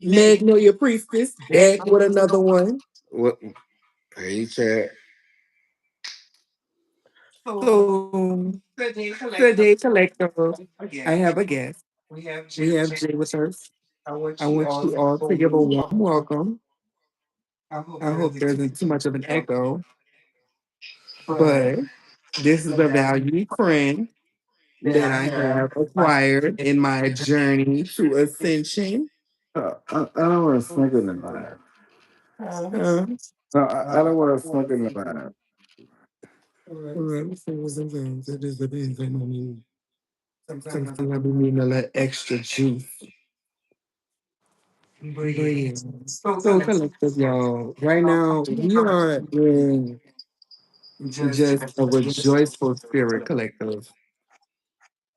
Magnolia Priestess back with another one. What? Hey, chat. So today, collective, I have a guest. We have Jay with us. I want you all to give a warm welcome. I hope there isn't too much of an echo, but this is a valued friend that I have acquired in my journey to ascension. I don't want to smoke in the vibe. Uh, No, I don't want to smoke in the vibe. it just depends. I mean, sometimes I be needing a little extra juice. But yeah. So collective, y'all. Right now, we are in just a rejoiceful spirit collective.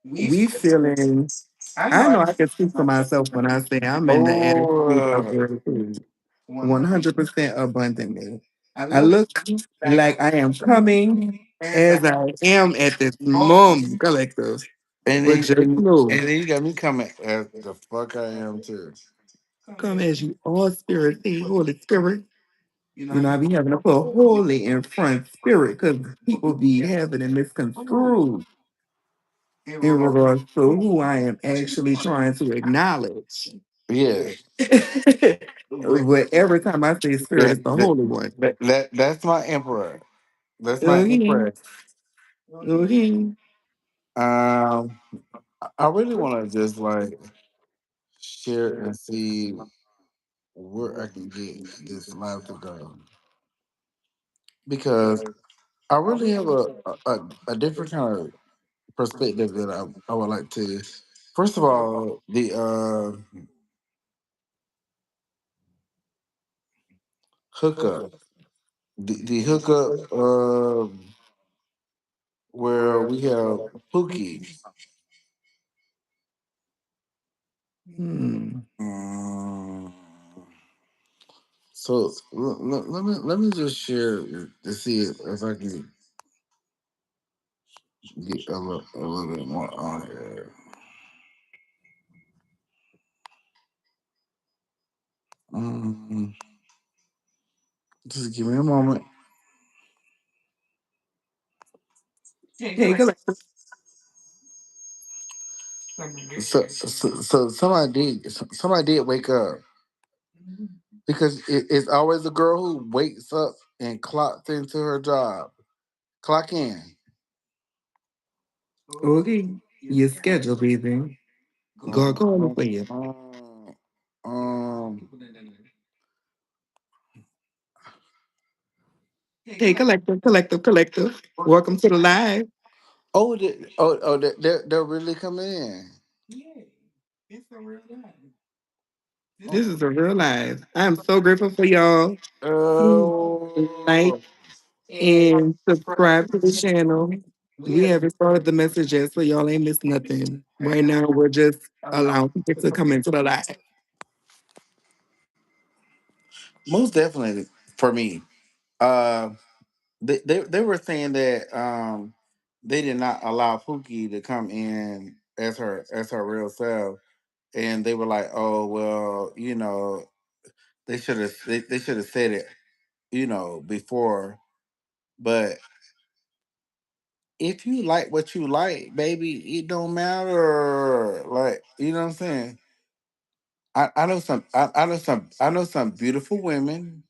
We feeling, I know I can speak for myself when I say I'm in the attitude of Oh, gratitude 100% abundantly. I look like I am coming as I am at this moment, collective. and But then just know, and then you got me coming as the fuck I am too. come as you all spirit, say Holy Spirit. You know, I be having to put holy in front spirit because people be having it misconstrued in regards to who I am actually trying to acknowledge. Yeah, But every time I say spirit, that, it's the that, holy one. that's my emperor. That's my Okay. empress. Okay. I really want to just like share and see where I can get this life to go because I really have a different kind of perspective that I would like to. First of all, the hookup, the hookup where we have Pookie. Hmm. Um, so let me just share to see if I can get a little bit more on here. Um, just give me a moment. Hey, collective. So somebody did wake up because it's always a girl who wakes up and clocks into her job. Clock in. Okay. Your schedule, baby. God calling Um, for you. um, um, Hey, collective. Welcome to the live. they're really coming in. This is a real live. I'm so grateful for y'all. Please like Oh, and subscribe to the channel. We haven't started the messages, so y'all ain't missed nothing. Right now, we're just allowing people to come into the live. most definitely for me. Uh, they were saying that they did not allow Pookie to come in as her real self, and they were like, oh well, they should have said it, before. But if you like what you like, baby, it don't matter. Like, you know what I'm saying? I know some beautiful women,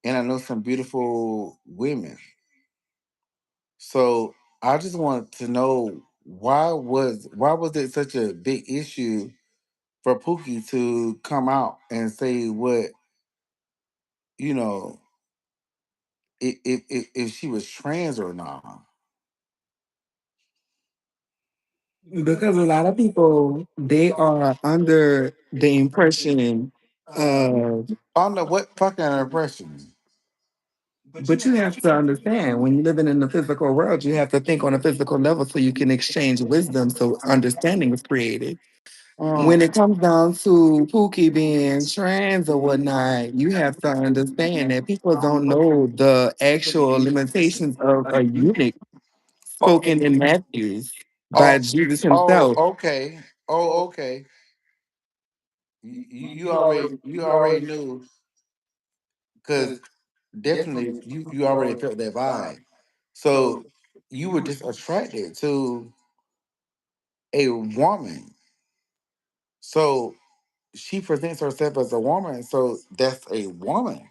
and I know some beautiful women. So I just wanted to know why was it such a big issue for Pookie to come out and say what, you know if she was trans or not. Because a lot of people, they are under the impression of, I don't know what fucking impression. but you have to understand when you're living in the physical world, you have to think on a physical level so you can exchange wisdom so understanding is created. When it comes down to Pookie being trans or whatnot, you have to understand that people don't know the actual limitations of a eunuch Oh, spoken in Matthews by oh, Jesus oh, himself. okay. Oh, okay. you already knew because definitely you already felt that vibe. So you were just attracted to a woman. So she presents herself as a woman. So that's a woman.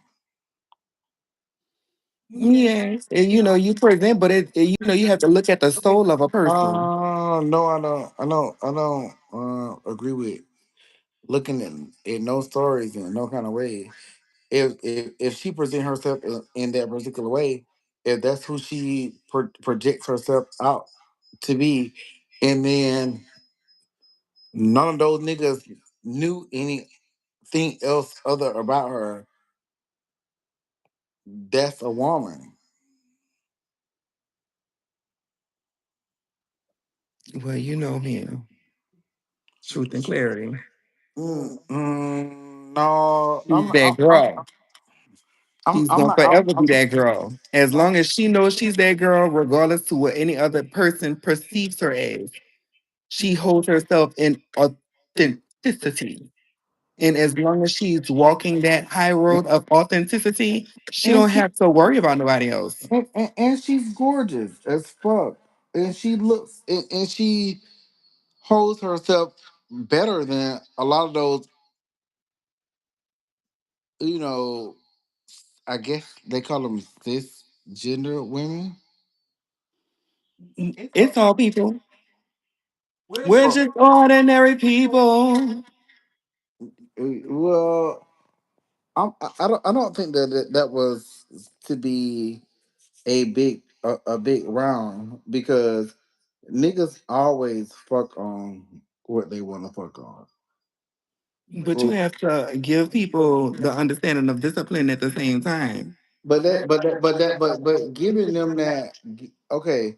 Yes, and you present, but you have to look at the soul of a person. No, I don't agree with looking at no stories in no kind of way. If she present herself in that particular way, if that's who she projects herself out to be, and then none of those niggas knew anything else other about her, that's a woman. Well, you know me, truth and clarity. No, She's that girl. She's I'm gonna not. forever be that girl. As long as she knows she's that girl, regardless to what any other person perceives her as, she holds herself in authenticity. And as long as she's walking that high road of authenticity, she And don't she have to worry about nobody else. and she's gorgeous as fuck, and she looks and she holds herself better than a lot of those. You know, I guess they call them cisgender women. It's all people. We're just ordinary people. Well, I don't think that was to be a big round because niggas always fuck on what they want to fuck on. But you have to give people the understanding of discipline at the same time. But giving them that okay,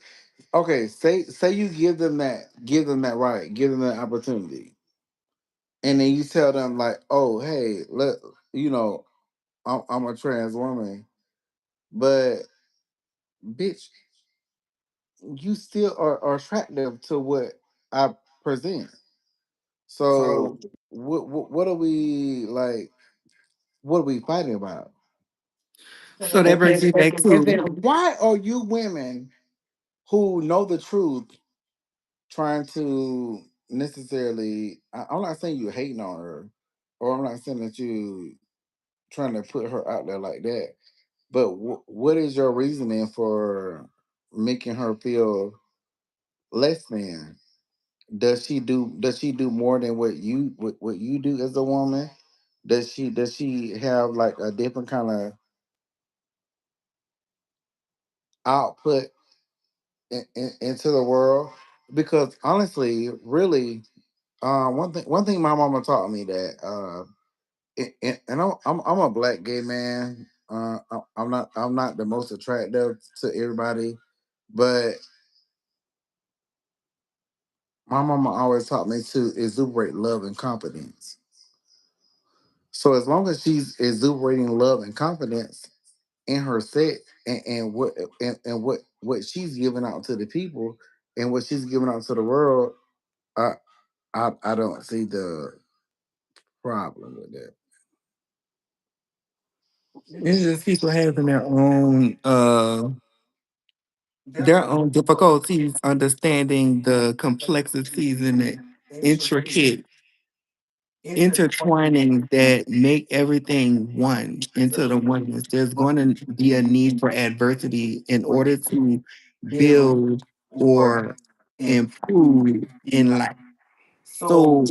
say you give them that right, give them that opportunity, and then you tell them like, oh hey, you know I'm a trans woman, but bitch, you still are attractive to what I present. So what are we like? What are we fighting about? So that brings me back And to then why are you women who know the truth trying to necessarily? I'm not saying you hating on her, or I'm not saying that you trying to put her out there like that. But what is your reasoning for making her feel less than? Does she do more than what you do as a woman? Does she have like a different kind of output into the world? Because honestly, really, one thing my mama taught me that and I'm a black gay man. I'm not the most attractive to everybody, but my mama always taught me to exuberate love and confidence. So as long as she's exuberating love and confidence in her set and what she's giving out to the people and what she's giving out to the world, I I don't see the problem with that. it's just people having their own difficulties understanding the complexities and the intricate intertwining that make everything one into the oneness. There's going to be a need for adversity in order to build or improve in life. So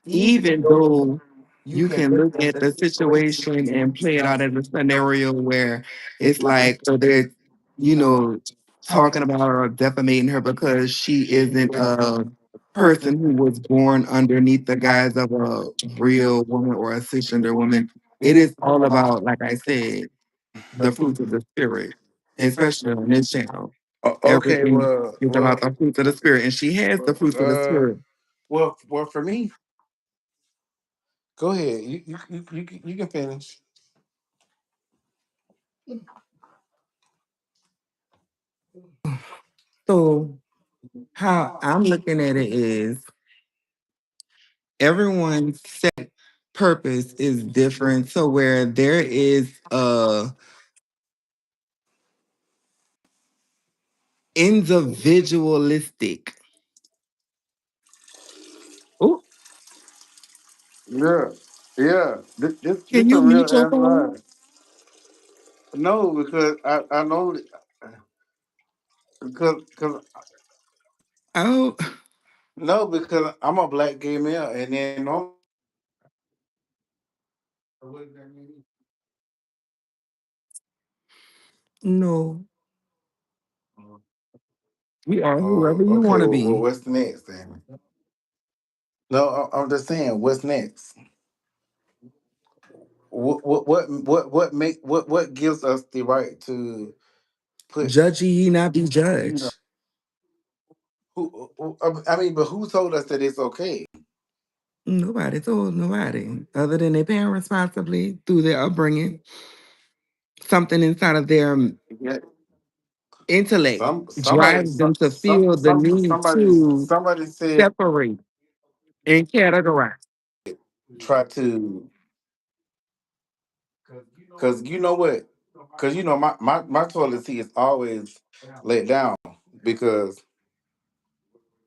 even though you can look at the situation and play it out as a scenario where it's like, so they're, you know, talking about her or defamating her because she isn't a person who was born underneath the guise of a real woman or a cisgender woman. It is all about, like I said, the fruits of the spirit, especially on this channel. Okay, Everything is about the fruits of the spirit, and she has the fruits of the spirit. for me, go ahead. You can finish. So how I'm looking at it is everyone's set purpose is different. So where there is a individualistic. Oh, Yeah, yeah. This can a you real mute your ass phone? lie. No, because I know because Oh, no, because I'm a black gay male, and then normally no. We are oh, whoever you want okay. to Well, be. what's next then? No, I'm just saying, what's next? What gives us the right to put Judge ye not be you know judged. I mean, but who told us that it's okay? Nobody told nobody other than their parents, possibly through their upbringing. Something inside of their Yeah, intellect somebody drives them to feel the need to somebody said separate and categorize. try to because you know what? Because you know my toilet seat is always let down because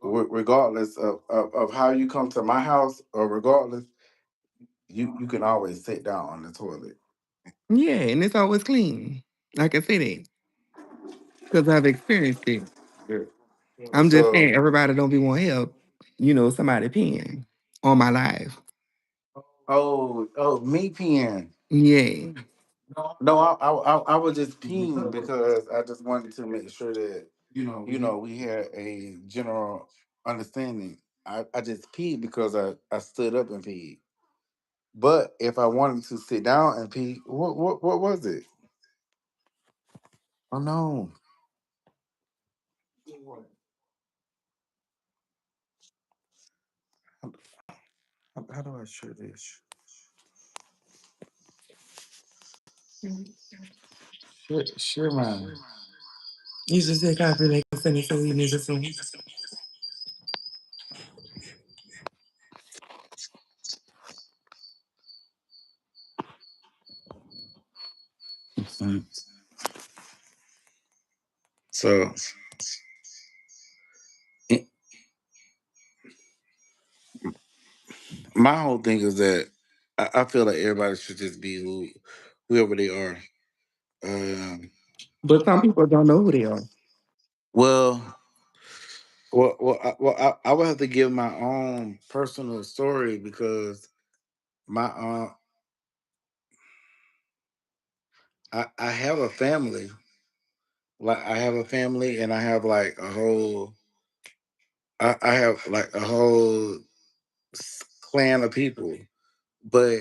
regardless of how you come to my house or regardless, you can always sit down on the toilet. Yeah, and it's always clean. Like I said it, because I've experienced it. Yeah. I'm just So saying everybody don't be want help, somebody peeing on my life. me peeing. Yeah. No, I was just peeing because I just wanted to make sure that we had a general understanding. I just peed because I stood up and peed. But if I wanted to sit down and pee, what was it? Oh no! How do I share this? Share mine. You just say copy like send it so we need to see. Mm. So eh, my whole thing is that I feel like everybody should just be whoever they are. Um, But some people don't know who they are. well, I would have to give my own personal story because my I have a family. Like I have a family, and I have like a whole. I have like a whole clan of people, but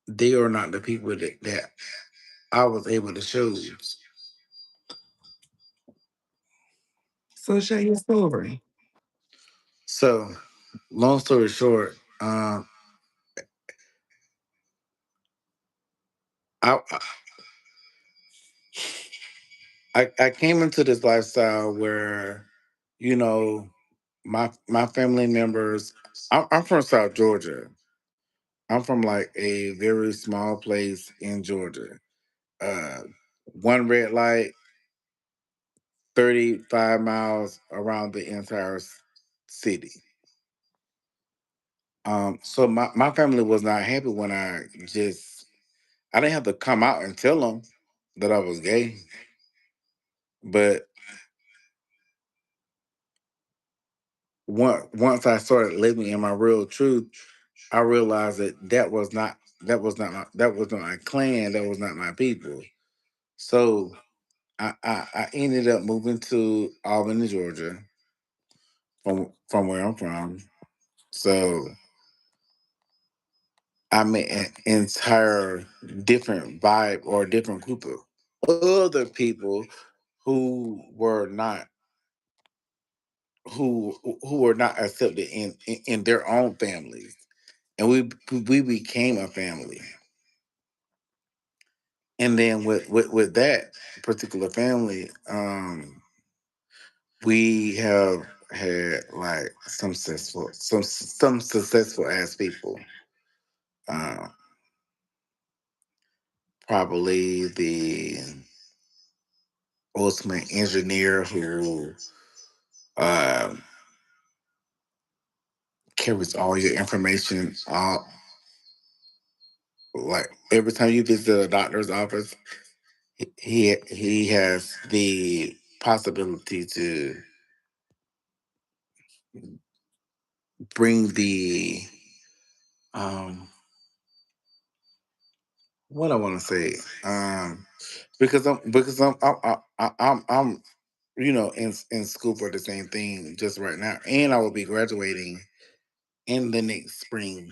they are not the people that I was able to choose. So share your story. So, long story short, I, I came into this lifestyle where, you know, my family members. I'm from South Georgia. I'm from like a very small place in Georgia. Uh, one red light, 35 miles around the entire city. So my family was not happy when I didn't have to come out and tell them that I was gay, but once I started living in my real truth, I realized that was not my clan, that was not my people. So I ended up moving to Albany, Georgia, from where I'm from. So I met an entire different vibe or a different group of other people who were not who were not accepted in their own families, and we became a family. And then with that particular family, we have had like some successful ass people. Uh, Probably the ultimate engineer who um, carries all your information. Like every time you visit a doctor's office, he has the possibility to bring the um what I want to say because I'm in school for the same thing just right now, and I will be graduating in the next spring.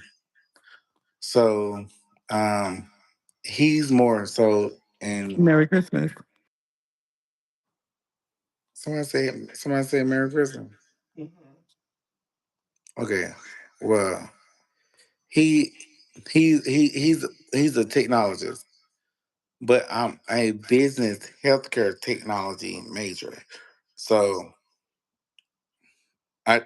So um he's more so, and Merry Christmas. somebody say Merry Christmas. Okay, well he he's a technologist, but I'm a business healthcare technology major. So I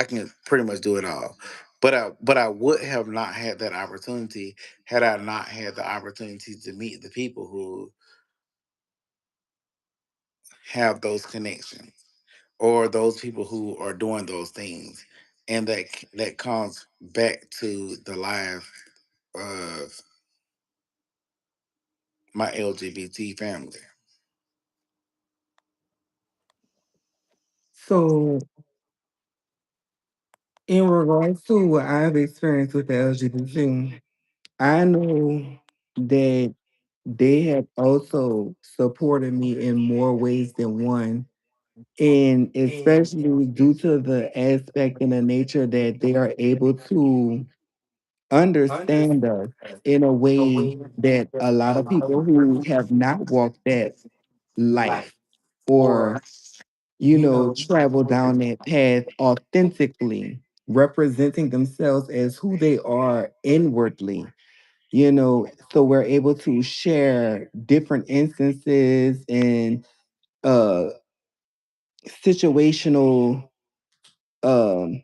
can pretty much do it all. But I would have not had that opportunity had I not had the opportunity to meet the people who have those connections, or those people who are doing those things, and that comes back to the life of my LGBT family. So, in regards to what I've experienced with the LGBT, I know that they have also supported me in more ways than one. And especially due to the aspect and the nature that they are able to understand us in a way that a lot of people who have not walked that life or, travel down that path authentically, representing themselves as who they are inwardly. So we're able to share different instances and uh situational um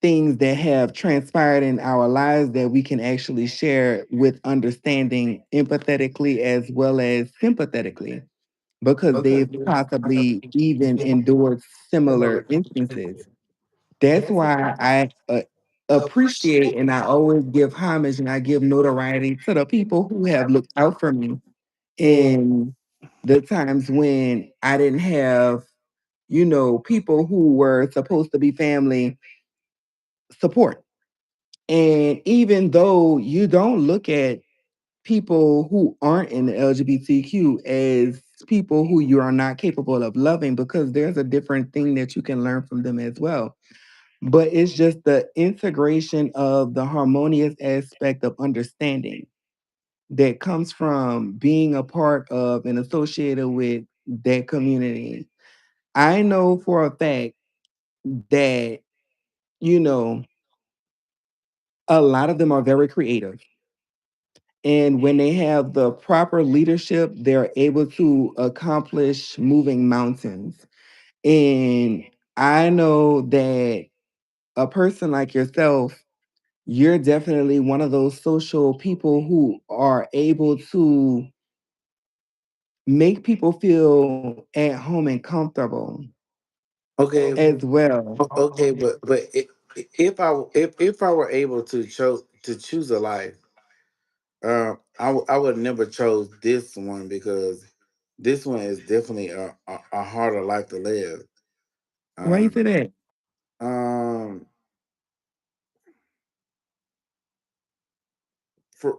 things that have transpired in our lives that we can actually share with understanding empathetically as well as sympathetically, because they've possibly even endured similar instances. That's why I appreciate and I always give homage and I give notoriety to the people who have looked out for me in the times when I didn't have, people who were supposed to be family support. And even though you don't look at people who aren't in the LGBTQ as people who you are not capable of loving, because there's a different thing that you can learn from them as well. But it's just the integration of the harmonious aspect of understanding that comes from being a part of and associated with that community. I know for a fact that, you know, a lot of them are very creative. And when they have the proper leadership, they're able to accomplish moving mountains. And I know that a person like yourself, you're definitely one of those social people who are able to make people feel at home and comfortable Okay, as well. okay, if I were able to choose a life, I would never chose this one, because this one is definitely a harder life to live. Why you Um, say that? um,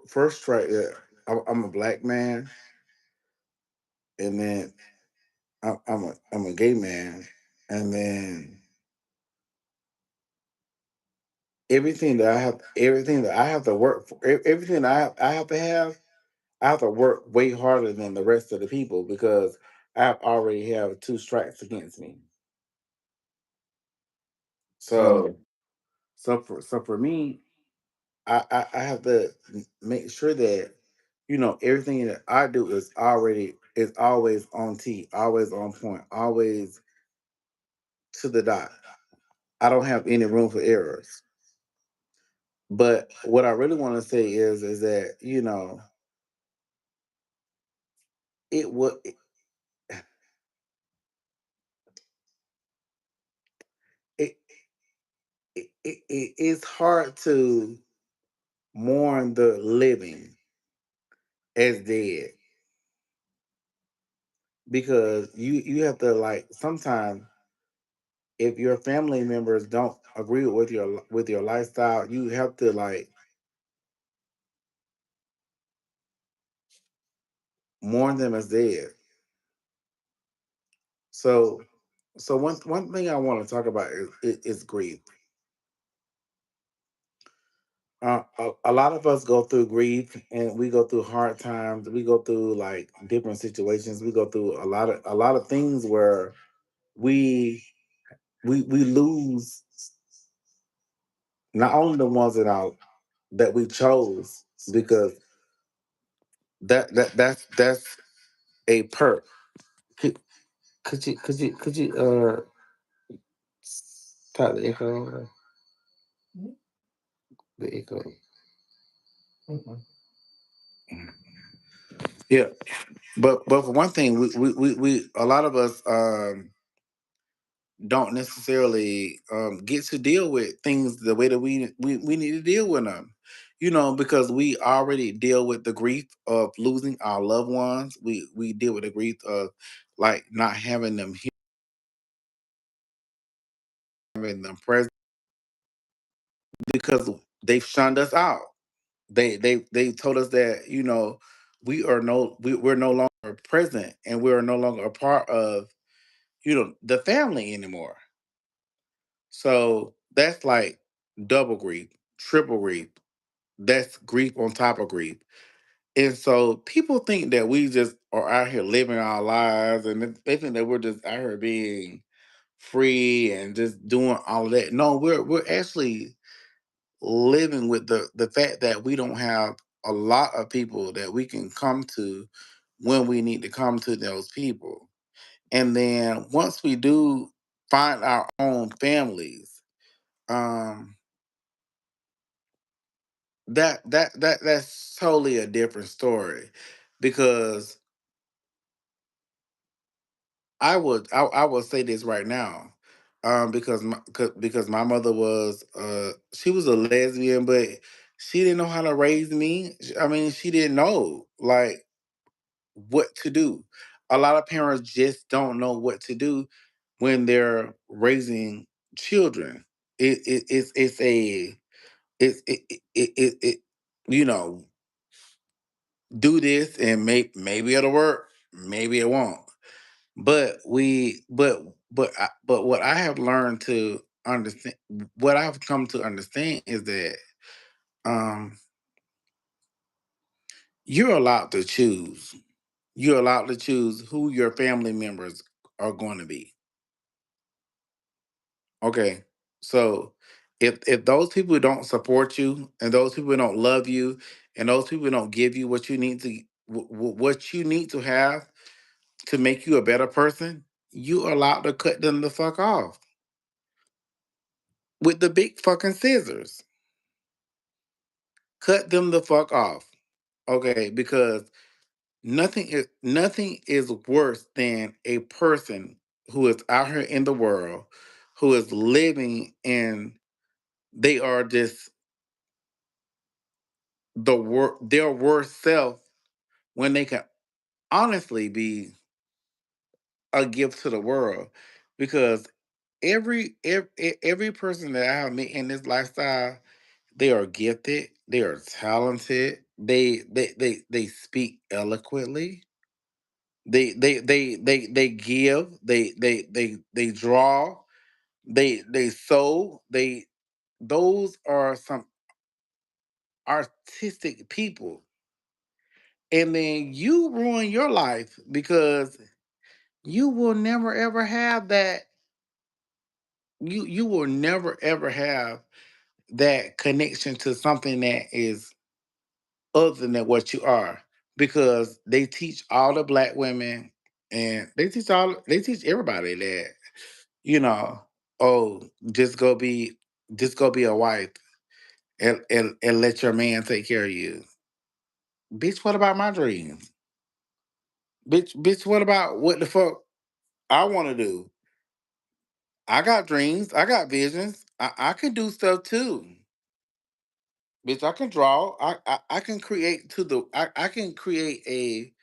First, right there, I'm a black man, and then I'm a gay man, and then everything that I have to work for, everything that I have to have, I have to work way harder than the rest of the people, because I already have two strikes against me. So Oh, for me, I have to make sure that everything that I do is always on t, always on point, always to the dot. I don't have any room for errors. But what I really want to say is that it would it, it's hard to mourn the living as dead because you have to like sometimes if your family members don't agree with your lifestyle, you have to like mourn them as dead. So so one thing I want to talk about is grief. A lot of us go through grief and we go through hard times. We go through like different situations. We go through a lot of things where we we lose not only the ones that we chose because that's a perk. Could, could you type the echo, the echo. Yeah, but for one thing, we a lot of us don't necessarily get to deal with things the way that we need to deal with them. Because we already deal with the grief of losing our loved ones. We deal with the grief of like not having them here, having them present because they've shunned us out. They told us that we're no longer present and we are no longer a part of the family anymore. So that's like double grief, triple grief. That's grief on top of grief. And so people think that we just are out here living our lives and they think that we're just out here being free and just doing all of that. No, we're actually living with the fact that we don't have a lot of people that we can come to when we need to come to those people. And then once we do find our own families, um that's totally a different story because I would say this right now, because my mother was she was a lesbian, but she didn't know how to raise me. I mean, she didn't know like what to do. A lot of parents just don't know what to do when they're raising children. It's a it you know do this and maybe it'll work, maybe it won't. But we but what I have learned to understand, what I've come to understand is that um you're allowed to choose. You're allowed to choose who your family members are going to be. Okay. So if those people don't support you and those people don't love you and those people don't give you what you need to what you need to have to make you a better person, you are allowed to cut them the fuck off with the big fucking scissors. Cut them the fuck off. Okay, because nothing is worse than a person who is out here in the world who is living in they are just their worst self when they can honestly be a gift to the world because every person that I have met in this lifestyle, they are gifted, they are talented, they speak eloquently, they give, they draw, they sew, they those are some artistic people. And then you ruin your life because you will never ever have that you will never ever have that connection to something that is other than what you are because they teach all the black women and they teach everybody that you know, oh, just go be a wife and let your man take care of you. Bitch, what about my dreams? Bitch, what about what the fuck I want to do? I got dreams. I got visions. I can do stuff too. Bitch, I can draw. I can create I can create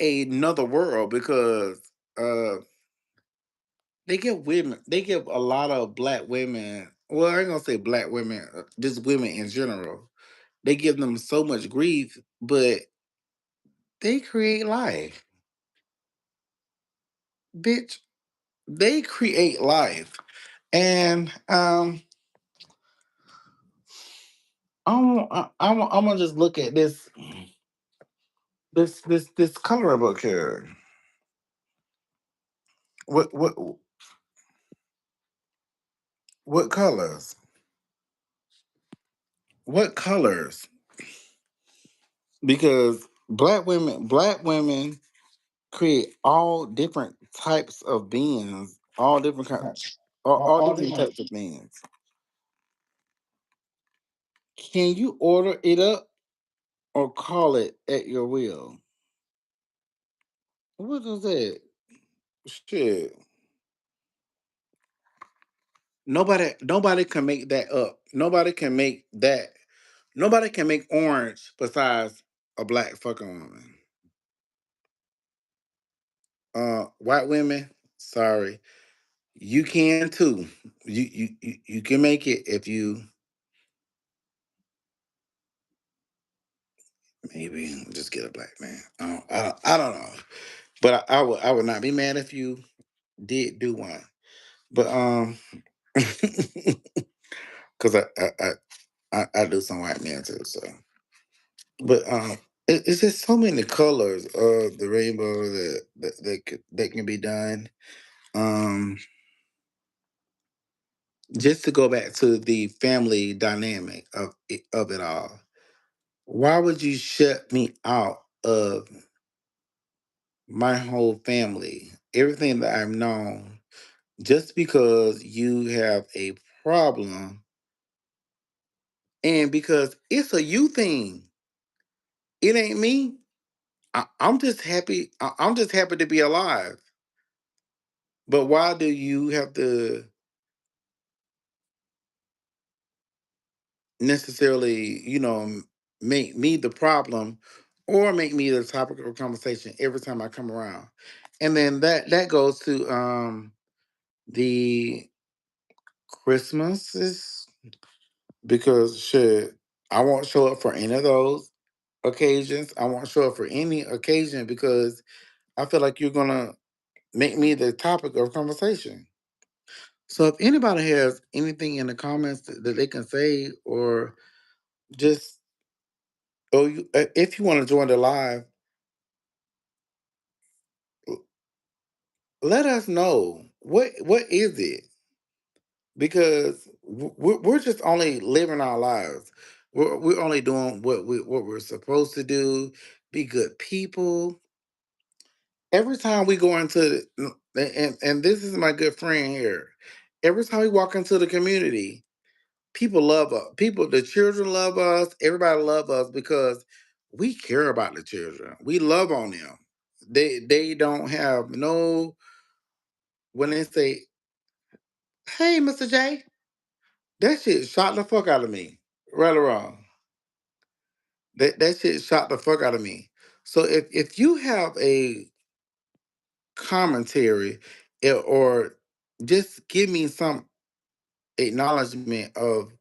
another world because uh they give a lot of black women, well, I ain't gonna say black women, just women in general. They give them so much grief, but they create life. Bitch, they create life. And I'm gonna just look at this color book here. What what what colors? What colors? Because black women create all different types of beings, all different types of beings. Can you order it up or call it at your will? What is that? Shit. Nobody can make that up. Nobody can make that. Nobody can make orange besides a black fucking woman. White women, sorry. You can too. You can make it if you maybe just get a black man. I don't know. But I would not be mad if you did do one. But because I do some white men too. So, but it's just so many colors of the rainbow that can be done. Um, just to go back to the family dynamic of it all. Why would you shut me out of my whole family, everything that I've known, just because you have a problem and because it's a you thing? It ain't me. I'm just happy. I'm just happy to be alive. But why do you have to necessarily, make me the problem or make me the topic of conversation every time I come around? And then that goes to the Christmases because shit, I won't show up for any of those occasions. I won't show up for any occasion because I feel like you're gonna make me the topic of conversation. So if anybody has anything in the comments that they can say, or just if you want to join the live, l- let us know what is it, because we're just only living our lives. We're only doing what we're supposed to do. Be good people. Every time we go into and this is my good friend here. Every time we walk into the community, people love us. People, the children love us. Everybody love us because we care about the children. We love on them. They don't have no, when they say, "Hey, Mr. J," that shit shocked the fuck out of me. Right or wrong, that shit shocked the fuck out of me. So if you have a commentary, or just give me some acknowledgement of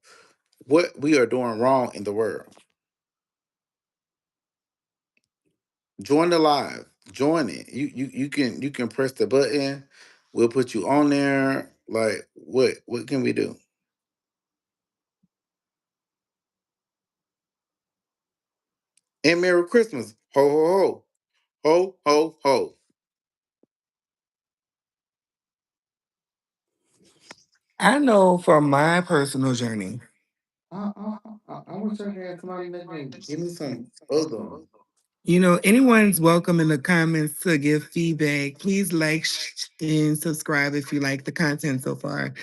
what we are doing wrong in the world, join the live. Join it. You can press the button. We'll put you on there. Like what can we do? And Merry Christmas. Ho ho ho. Ho ho ho. I know from my personal journey, I wish I had somebody that can give me some other. Anyone's welcome in the comments to give feedback. Please like and subscribe if you like the content so far.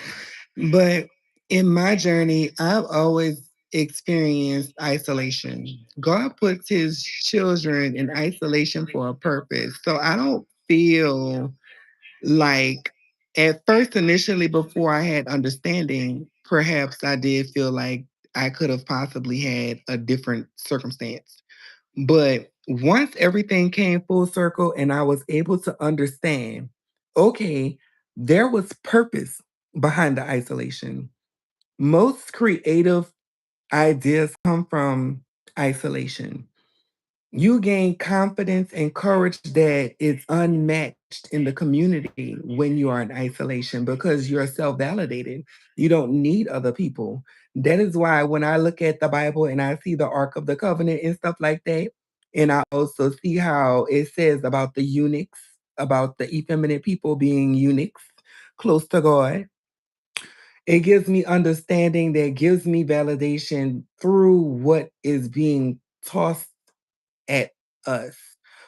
But in my journey, I've always experienced isolation. God puts his children in isolation for a purpose. So I don't feel like at first, initially, before I had understanding, perhaps I did feel like I could have possibly had a different circumstance. But once everything came full circle and I was able to understand, okay, there was purpose behind the isolation. Most creative ideas come from isolation. You gain confidence and courage that is unmatched in the community when you are in isolation because you're self validated. You don't need other people. That is why when I look at the Bible and I see the Ark of the Covenant and stuff like that, and I also see how it says about the eunuchs, about the effeminate people being eunuchs close to God, it gives me understanding that gives me validation through what is being tossed at us.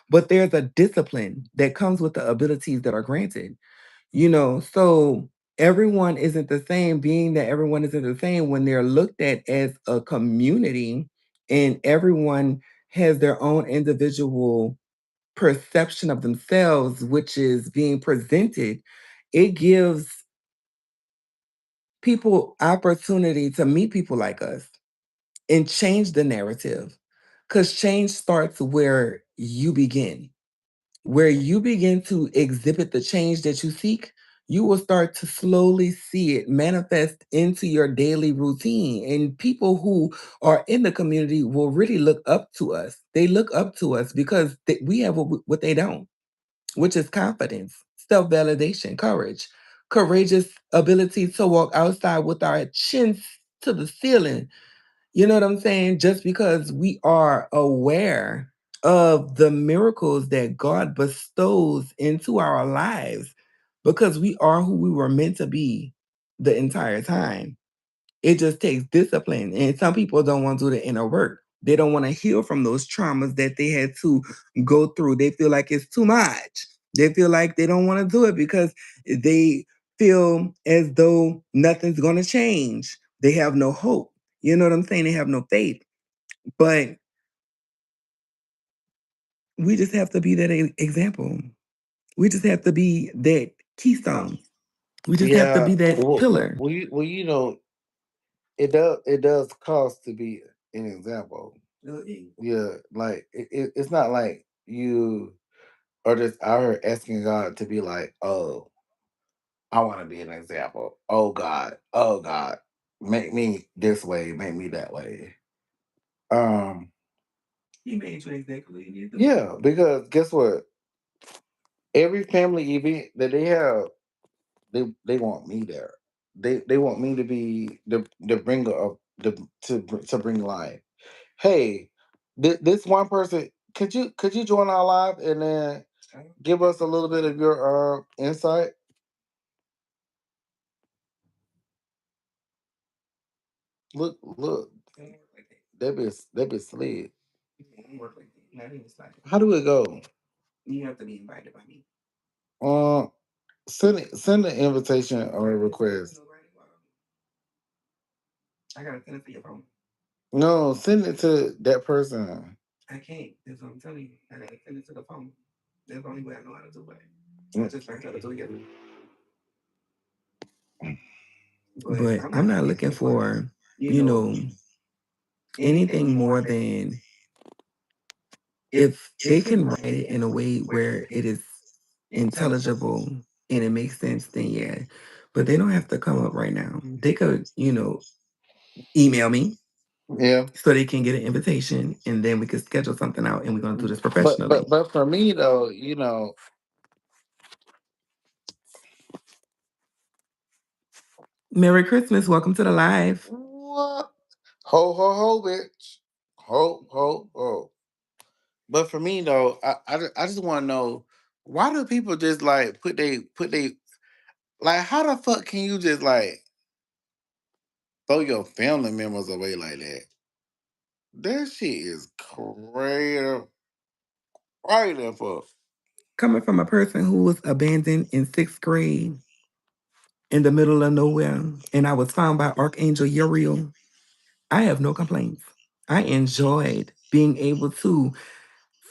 But there's a discipline that comes with the abilities that are granted, so everyone isn't the same, being that everyone isn't the same when they're looked at as a community and everyone has their own individual perception of themselves, which is being presented. It gives people opportunity to meet people like us and change the narrative because change starts where you begin to exhibit the change that you seek. You will start to slowly see it manifest into your daily routine. And people who are in the community will really look up to us. They look up to us because we have what they don't, which is confidence, self validation, courage, courageous ability to walk outside with our chins to the ceiling. You know what I'm saying? Just because we are aware of the miracles that God bestows into our lives, because we are who we were meant to be the entire time. It just takes discipline. And some people don't want to do the inner work. They don't want to heal from those traumas that they had to go through. They feel like it's too much. They feel like they don't want to do it because they feel as though nothing's going to change. They have no hope. You know what I'm saying? They have no faith. But we just have to be that example. We just have to be that keystone. We just have to Yeah, be that pillar. it does cost to be an example. Yeah, like it's not like you are just out here asking God to be like, oh, I want to be an example. Oh God, make me this way, make me that way. Um, He made you exactly what you need to. yeah, because guess what? Every family event that they have, they want me there. They want me to be the bringer of to bring life. Hey, this one person, could you join our live and then give us a little bit of your insight? Look, that be slid. How do it go? You have to be invited by me. Uh, send an invitation or a request. I gotta send it to your phone. No, send it to that person. I can't. That's what I'm telling you. I gotta send it to the phone. That's the only way I know how to do it. I Mm. just learned how to do it. But I'm not looking for, you know, anything more than if they can write it in a way where it is intelligible and it makes sense, then yeah. But they don't have to come up right now. They could, email me Yeah, so they can get an invitation and then we could schedule something out and we're gonna do this but professionally. but but for me though, Merry Christmas. Welcome to the live. what? Ho, bitch, ho. But for me though, I just want to know, why do people just like put they like, how the fuck can you just like throw your family members away like that? That shit is crazy. Why you there for? Coming from a person who was abandoned in sixth grade in the middle of nowhere, and I was found by Archangel Uriel, I have no complaints. I enjoyed being able to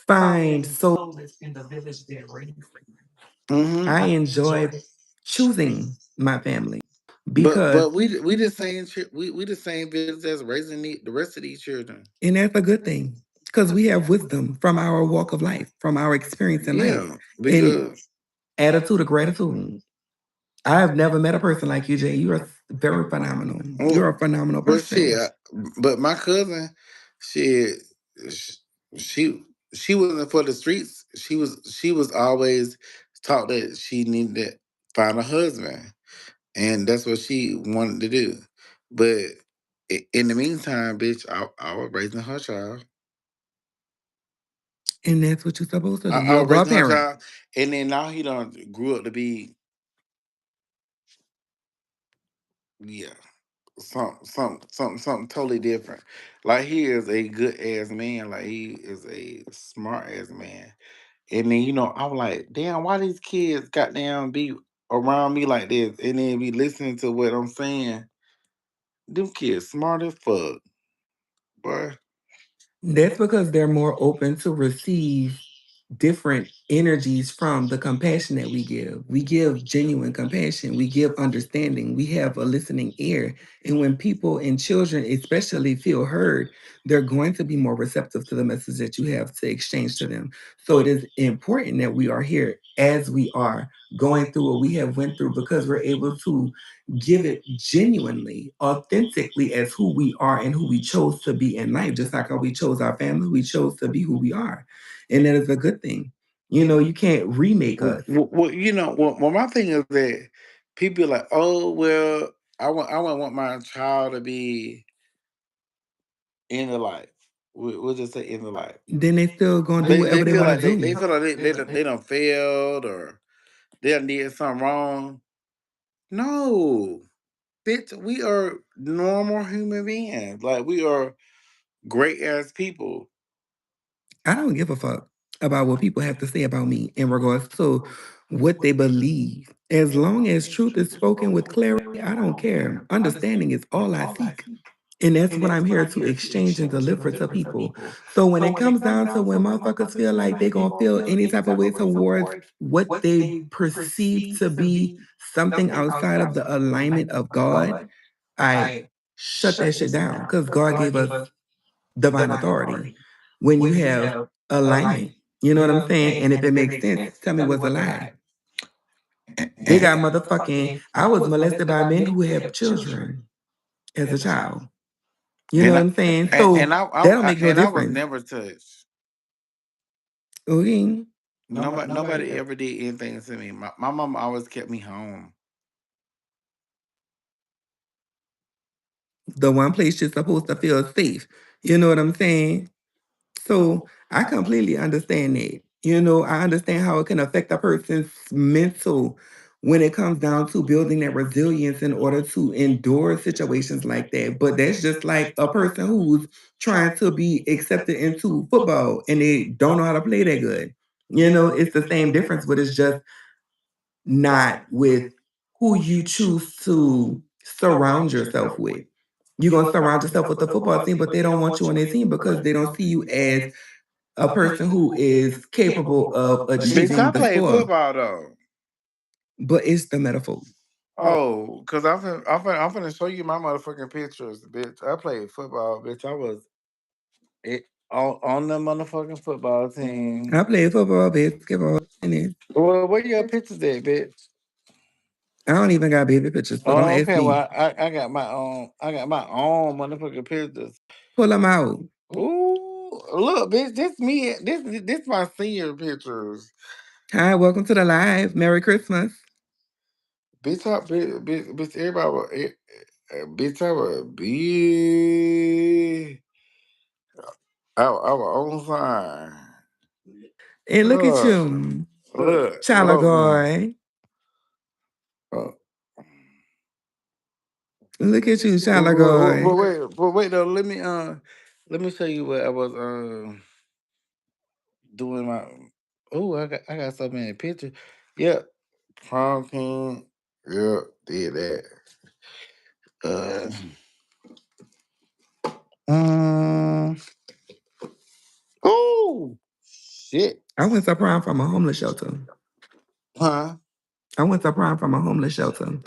find souls in the village that raised me. Mm-hmm. I enjoyed choosing my family because, But we the same we the same business as raising the rest of these children. and that's a good thing because we have wisdom from our walk of life, from our experience in life, Yeah, and because attitude of gratitude. I have never met a person like you, Jay. You are very phenomenal. well, You're a phenomenal but shit, person. but my cousin, she sh- she she wasn't for the streets. She was always taught that she needed to find a husband, and that's what she wanted to do. But in the meantime, bitch, I was raising her child. And that's what you're supposed to do. I You're a was raising her godparent. child, and then now he done grew up to be, yeah, something totally different. Like he is a good ass man. Like he is a smart ass man. And then I was like, damn, why these kids goddamn be around me like this, and then be listening to what I'm saying? Them kids smart as fuck, boy. That's because they're more open to receive different energies from the compassion that we give. We give genuine compassion. We give understanding. We have a listening ear. And when people and children, especially, feel heard, they're going to be more receptive to the message that you have to exchange to them. So it is important that we are here as we are going through what we have went through because we're able to give it genuinely, authentically as who we are and who we chose to be in life. Just like how we chose our family, we chose to be who we are. And that is a good thing. You can't remake us. Well, well, my thing is that people are like, oh well, I want my child to be in the life. We'll just say in the life. Then they still gonna do They whatever they feel want to like they do. feel like they done failed, or they done did something wrong. No, bitch, we are normal human beings. Like we are great ass people. I don't give a fuck about what people have to say about me in regards to what they believe. As long as truth is spoken with clarity, I don't care. Understanding is all I seek. And that's what I'm here to exchange and deliver to people. So when it comes down to when motherfuckers feel like they're going to feel any type of way towards what they perceive to be something outside of the alignment of God, I shut that shit down because God gave us divine authority. When you have alignment, you know what I'm saying? And if it makes sense, tell me what's a lie. They got motherfucking, I was molested by men who have children as a child. You know And what I, I'm saying? So that don't make no and I was difference. never touched. Okay. Nobody ever did anything to me. My mom always kept me home. The one place you're supposed to feel safe. You know what I'm saying? So I completely understand that. I understand how it can affect a person's mental when it comes down to building that resilience in order to endure situations like that. But that's just like a person who's trying to be accepted into football and they don't know how to play that good. It's the same difference, but it's just not with who you choose to surround yourself with. You're going to surround yourself with the football team, but they don't want you on their team because they don't see you as a person who is capable of Bitch, I achieving the played score. football though. But it's the metaphor. Oh, cause I'm finna show you my motherfucking pictures, bitch. I played football, bitch. I was it on the motherfucking football team. I played football, basketball, tennis. Well, where your pictures at, bitch? I don't even got baby pictures, so don't Oh, ask okay. me. Well, I got my own motherfucking pictures. Pull them out. Ooh, look, bitch. This me. This my senior pictures. Hi, welcome to the live. Merry Christmas. Bitch. Everybody, bitch. I was big. I was on sign. And look at Look, you, child of look. God. Uh, Look at you, child of but God. wait, though. Let me show you what I was. doing my. Oh, I got so many pictures. Yep, prom king. Yep, did that. Uh, um, oh shit, I went to prom from a homeless shelter. huh? I went to prom from a homeless shelter.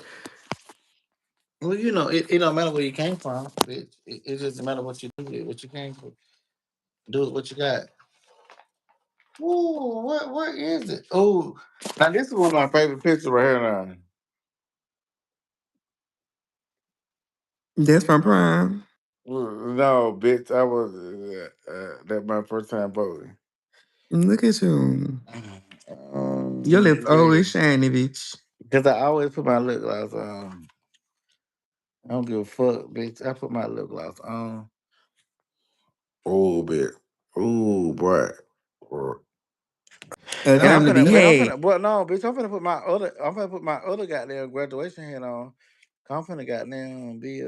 Well, you know, it don't matter where you came from. It just matter what you do with it, what you came from. Do it what you got. Ooh, what is it? Oh, now this is one of my favorite pictures right here. Now. That's from prom. No, bitch, I was that my first time voting. Look at you. Your lips always Because shiny, bitch. I always put my lip gloss on. I don't give a fuck, bitch. I put my lip gloss on. Oh, bitch. Oh, boy. A And time to be I'm had. finna, well, no, bitch, I'm finna put my other goddamn graduation hat on. I'm finna goddamn be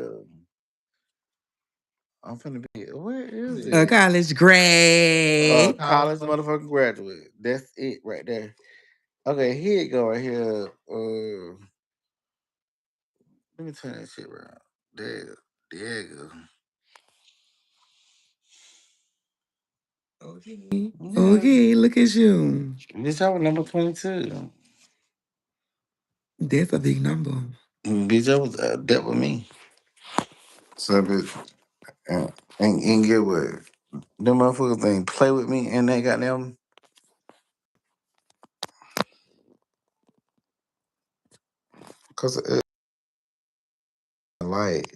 I'm finna be, where is A it? college grad. College motherfucking graduate. That's it right there. Okay, here you go right here. Let me turn that shit around. There you Okay. go. Yeah. Okay, look at you. Bitch, I was number 22. That's a big number. Bitch, that was me. So, bitch, and get what? Them motherfuckers ain't play with me and they got them. Cause like,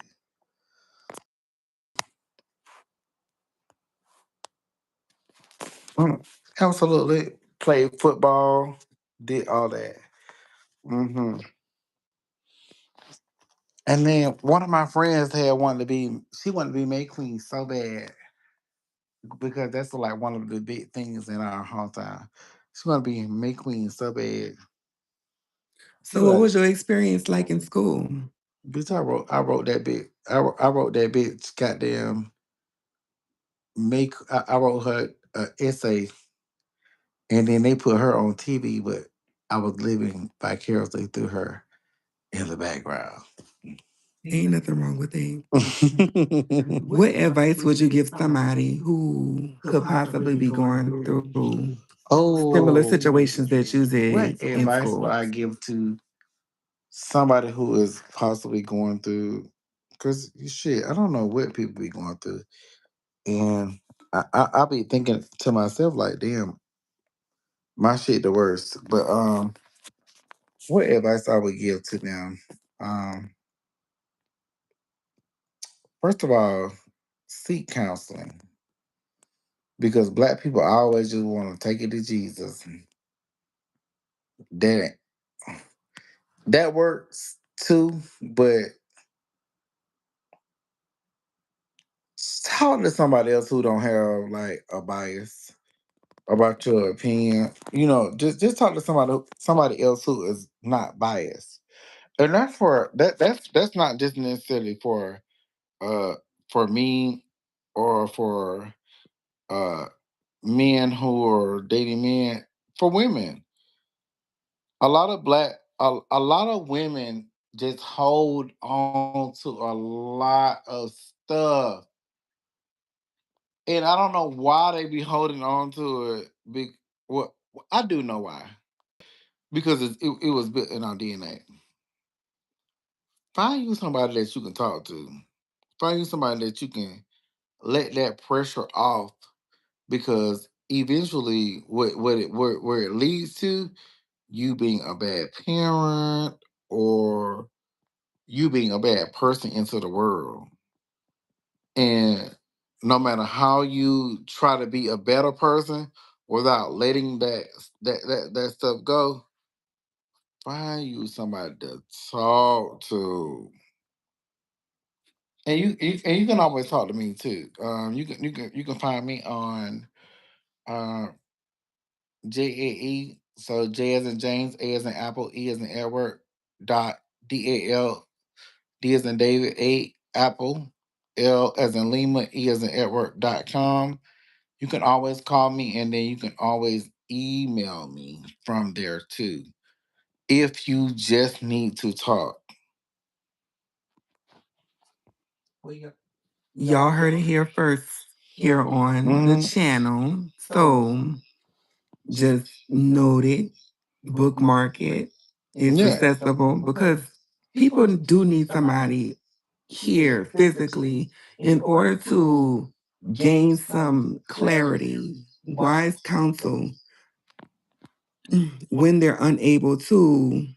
absolutely played football, did all that. And then one of my friends had wanted to be, she wanted to be May Queen so bad because that's like one of the big things in our hometown. She wanted to be May Queen so bad. So, Be what like, was your experience like in school? bitch, I wrote that bit. I wrote that bitch. Goddamn, I wrote her essay, and then they put her on TV, but I was living vicariously through her in the background. Ain't nothing wrong with that. What advice would you give somebody who could possibly be going through similar Oh, situations that you did what in advice would school? I give to somebody who is possibly going through? Because shit, I don't know what people be going through, and I be thinking to myself like, damn, my shit the worst. But what advice I would give to them? Um, First of all, seek counseling because black people always just want to take it to Jesus. That that works too, but talk to somebody else who don't have like a bias about your opinion. You know, just talk to somebody else who is not biased. And that's for that's not just necessarily uh for me or for uh men who are dating men, for women. A lot of women just hold on to a lot of stuff. And I don't know why they be holding on to it. Well, I do know why. Because it was built in our DNA. Find you somebody that you can talk to. Find you somebody that you can let that pressure off. Because eventually, where it leads to, you being a bad parent or you being a bad person into the world. And no matter how you try to be a better person without letting that stuff go, find you somebody to talk to. And you can always talk to me too. You can find me on uh JAE. So J as in James, A as in Apple, E as in Edward, dot DAL, D as in David, A Apple, L as in Lima, E as in Edward .com. You can always call me, and then you can always email me from there too. If you just need to talk. Y'all heard it here first here on the Mhm. channel. So just note it, bookmark it. It's Yeah. accessible because people do need somebody here physically in order to gain some clarity, wise counsel when they're unable to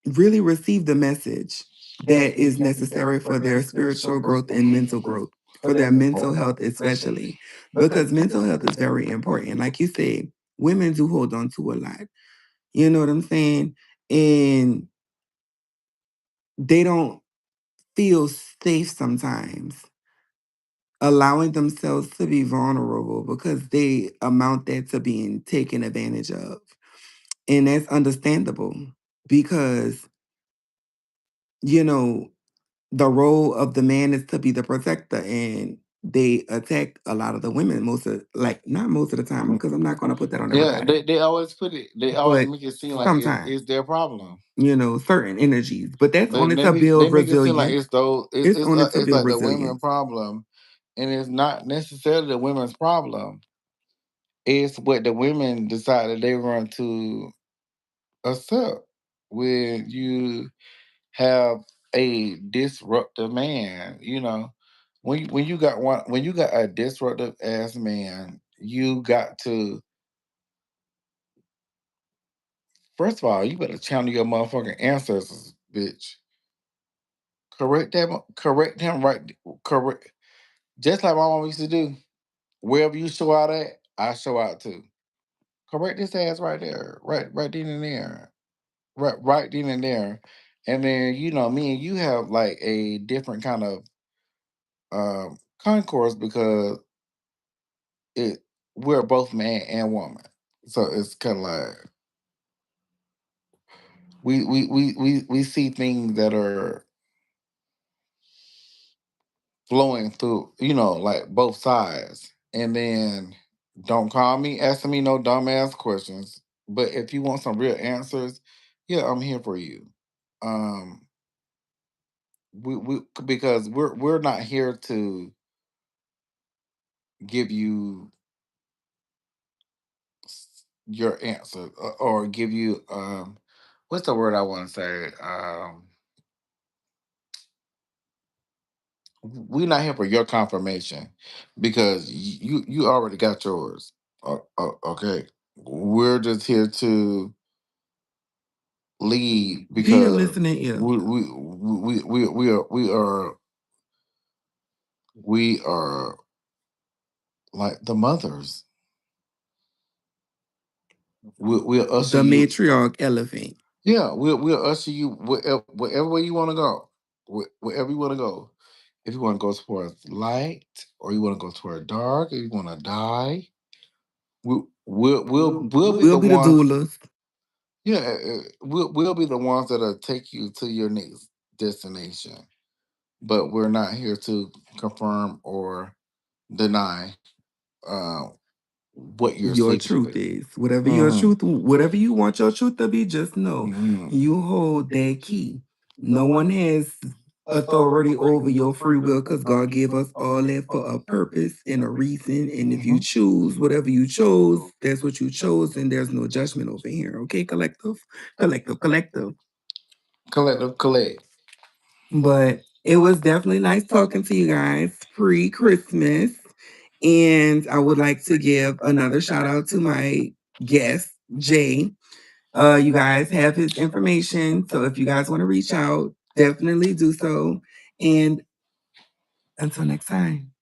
really receive the message that is necessary for their spiritual growth and mental growth, for their mental health, especially because mental health is very important. Like you said, women do hold on to a lot. You know what I'm saying? And they don't feel safe sometimes allowing themselves to be vulnerable because they amount that to being taken advantage of. And that's understandable because, you know, the role of the man is to be the protector, and they attack a lot of the women most of, like, not most of the time because I'm not going to put that on Yeah, everybody, they always put it. They always but make it seem like sometimes, it's their problem. certain energies, but that's only to They build make it seem like resilience. it's those. It's only to It's build like the women resilience. problem, and it's not necessarily the women's problem. It's what the women decided they want to accept when you have a disruptive man. You know, when you got a disruptive ass man, you got to, first of all, you better channel your motherfucking ancestors, bitch. Correct him right, correct. Just like my mom used to do. Wherever you show out at, I show out too. Correct this ass right there, right then and there, right then and there, and then me and you have like a different kind of concourse because it we're both man and woman, so it's kind of like we see things that are flowing through, like both sides. And then don't call me asking me no dumbass questions. But if you want some real answers, yeah, I'm here for you. Um, we because we're not here to give you your answer, or give you what's the word I want to say? We're not here for your confirmation because you already got yours. Okay, we're just here to lead Be a because listening ear. we are like the mothers. We'll usher The you. matriarch elephant. Yeah, we'll usher you wherever way you want to go, wherever you want to go. If you want to go towards light, or you want to go toward dark, or you want to die, we'll be We'll the be the ones. doulas. Yeah, we'll be the ones that'll take you to your next destination. But we're not here to confirm or deny uh, what you're Your sleeping truth with. is. Whatever your Mhm. truth, whatever you want your truth to be, just know Mhm. you hold that key. No one has authority over your free will because God gave us all that for a purpose and a reason. And if you Mhm. choose whatever you chose, that's what you chose, and there's no judgment over here. Okay, collective, collective, collective. Collective collect. But it was definitely nice talking to you guys pre Christmas. And I would like to give another shout out to my guest, Jay. You guys have his information. So if you guys want to reach out, definitely do so. And until next time.